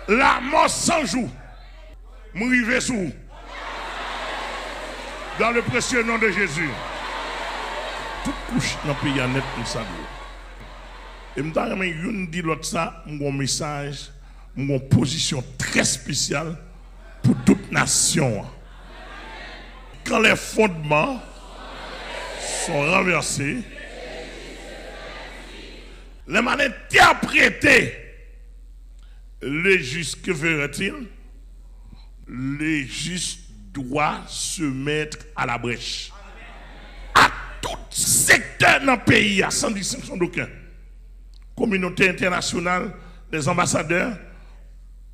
La mort sans jour. M'rive sous. Dans le précieux nom de Jésus. Toute couche dans le pays net pour ça. Et je me dis l'autre ça, mon message, mon position très spéciale pour toute nation. Quand les fondements sont renversés, les man interprétés, le juste, que ferait-il? Le juste doit se mettre à la brèche. À tout secteur dans le pays, sans distinction d'aucun. Communauté internationale, les ambassadeurs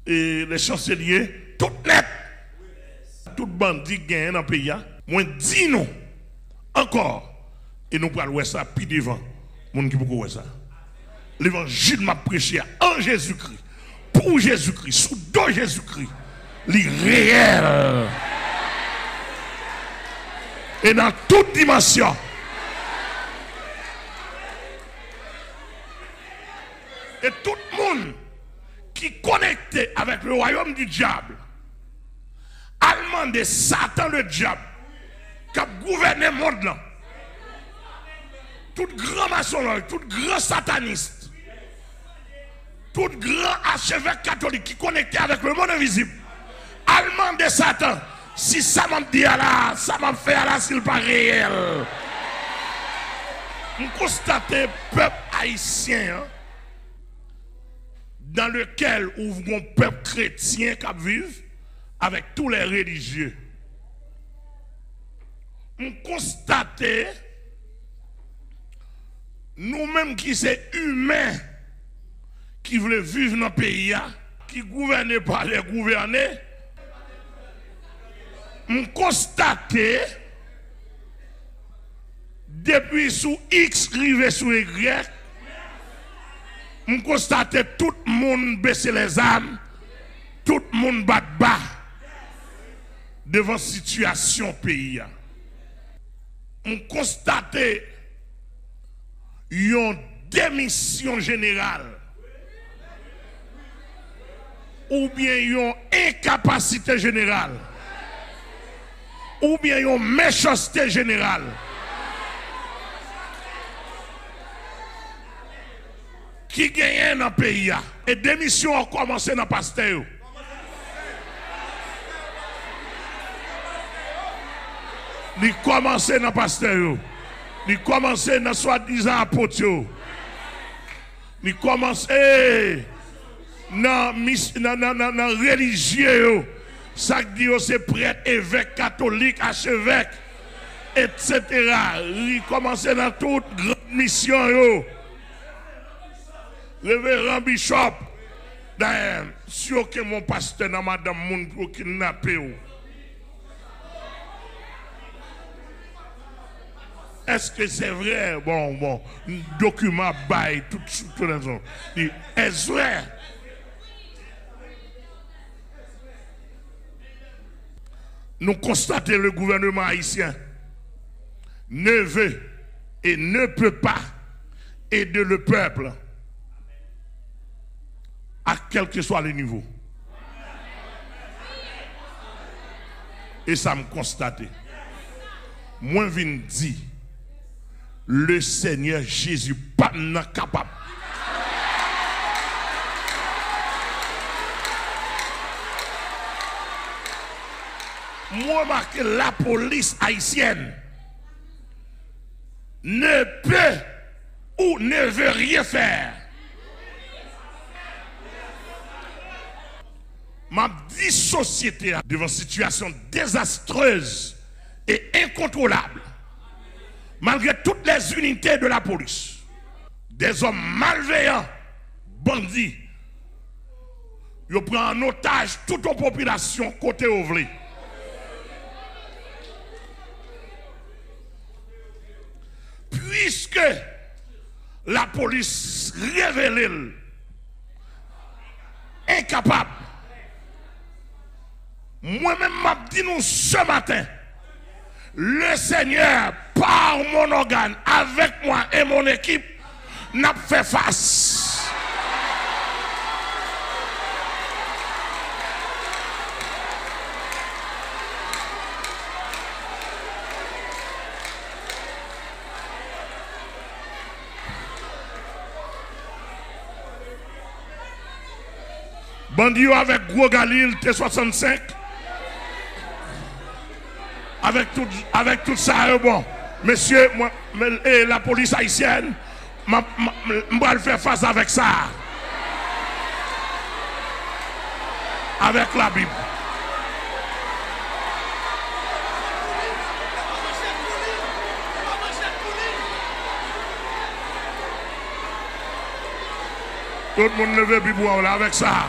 et les chanceliers, tout net. Tout bandit gagne dans le pays. Moi, dis nous encore. Et nous parlons ça, puis devant. Mon qui peut ça. L'évangile m'a prêché en Jésus-Christ. Pour Jésus-Christ, sous dos Jésus-Christ. Les réel. Et dans toute dimension. Et tout le monde qui est connecté avec le royaume du diable, allemand de Satan le diable, qui a gouverné le monde là, tout grand maçonnerie, tout grand sataniste, tout grand archevêque catholique qui est connecté avec le monde invisible, allemand de Satan, si ça m'a dit là, ça m'a fait là, s'il pas réel. On constate le peuple haïtien, hein, dans lequel ouvre un peuple chrétien qui vit avec tous les religieux. On constate nous-mêmes qui sommes humains, qui voulons vivre dans le pays, qui gouvernent par les gouvernés, on constate depuis sous X, rivé sous Y, on constate tout le monde baisser les armes, tout le monde bat bas devant la situation pays. On constate une démission générale ou bien une incapacité générale ou bien une méchanceté générale. Qui gagne dans le pays. Et démission a commencé dans le pasteur. Il a commencé dans le pasteur. Il a commencé dans soi-disant apôtre. Il a commencé dans le religieux. Ça dit c'est prêtre, évêque, catholique, archevêque, etc. Il a commencé dans toute grande mission. Révérend Bishop, sûr que mon pasteur n'a madame moun pour kidnapper. Est-ce que c'est vrai? Bon, document bail, tout les gens. Est-ce vrai? Nous constatons le gouvernement haïtien ne veut et ne peut pas aider le peuple à quel que soit le niveau. Et ça me constate. Moi, je viens dire, le Seigneur Jésus pas capable. Moi, marque la police haïtienne ne peut ou ne veut rien faire. Ma vie société devant une situation désastreuse et incontrôlable, malgré toutes les unités de la police, des hommes malveillants, bandits, ils prennent en otage toute la population côté ouvré. Puisque la police révèle incapable, moi-même m'a dit nous ce matin, le Seigneur par mon organe avec moi et mon équipe n'a fait face. Bandio avec Gros Galil T65. Avec tout ça, bon. Monsieur, moi, et la police haïtienne, je vais faire face avec ça. Avec la Bible. Tout le monde leve Bible là avec ça.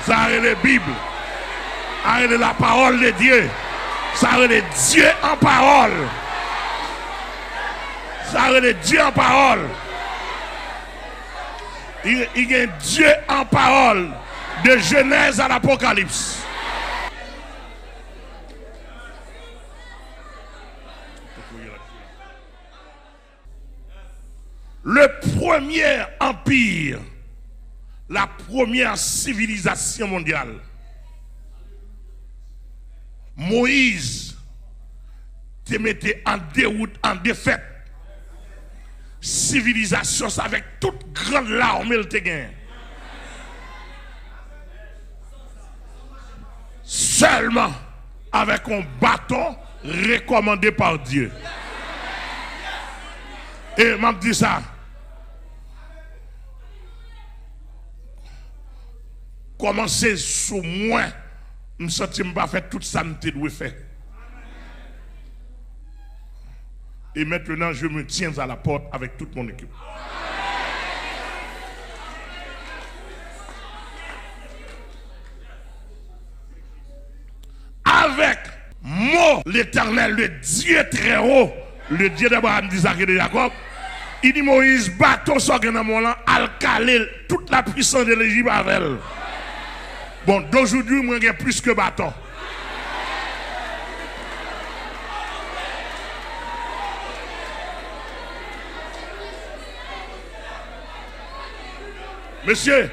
Ça est la Bible. Ça est la parole de Dieu. Ça est Dieu en parole. Ça est Dieu en parole. Il y a Dieu en parole. De Genèse à l'Apocalypse. Le premier empire, la première civilisation mondiale, Moïse te mettait en déroute, en défaite. Civilisation, c'est avec toute grande larme, il te gagne. Seulement avec un bâton recommandé par Dieu. Et m'a dit ça. Commencez sous moi, je me sens pas faire tout ça que je dois faire. Et maintenant, je me tiens à la porte avec toute mon équipe. Avec moi, l'Éternel, le Dieu très haut, le Dieu d'Abraham, d'Isaac et de Jacob, il dit Moïse, bateau sorganamola, là, al caler toute la puissance de l'Égypte avec elle. Bon, d'aujourd'hui, moi, j'ai plus que bâton. Monsieur,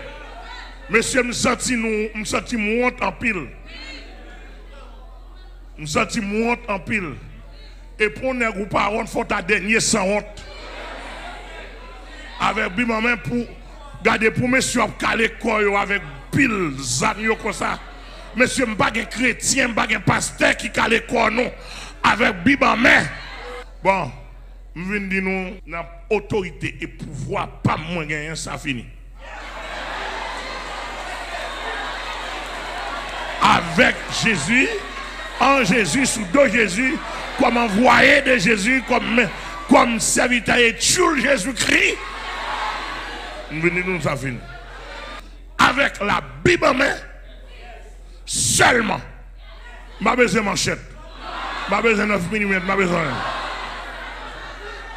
me senti monte en pile. Me senti monte en pile. Et pour ne vous pas honte, faut ta dernière sans honte. Avec bim en main pour garder pour monsieur caler corps avec pile zanyo comme ça. Monsieur m'pas un chrétien, m'pas un pasteur qui cale corps non avec bim en main. Bon, me vinn dire nous n'a autorité et pouvoir pas moins gagner ça fini. Avec Jésus, en Jésus, sous dos Jésus, comme envoyé de Jésus, comme serviteur et tuer Jésus-Christ, nous ça fini. Avec la Bible en main, seulement, ma besoin de manchette, ma besoin de 9 mm, ma besoin.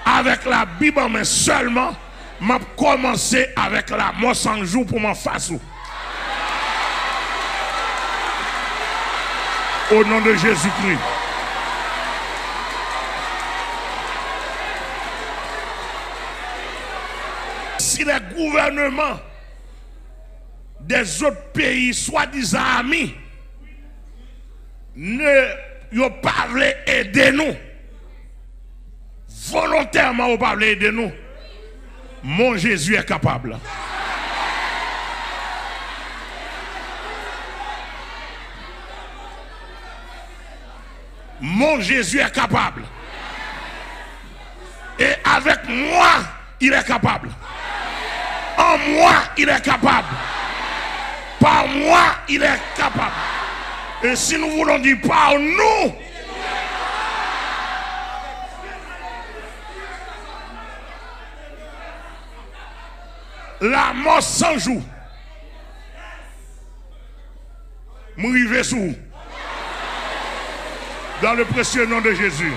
Avec la Bible en main seulement, m'a commencé avec la mort 100 jours pour m'en faire. Au nom de Jésus-Christ. Si les gouvernements des autres pays, soi-disant amis, ne pas aider nous, volontairement ne pas aider nous, mon Jésus est capable. Mon Jésus est capable. Et avec moi, il est capable. En moi, il est capable. Par moi, il est capable. Et si nous voulons dire par nous, la mort sans jour, m'arriver sous. Dans le précieux nom de Jésus.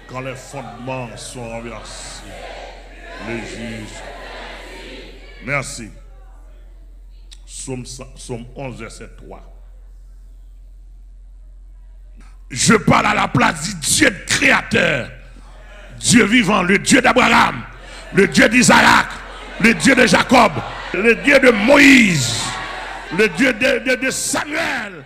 Quand les fondements sont renversés, les juges. Merci. Psaume 11, verset 3. Je parle à la place du Dieu créateur, Dieu vivant, le Dieu d'Abraham, le Dieu d'Isaac, le Dieu de Jacob, le Dieu de Moïse, Le Dieu de Samuel,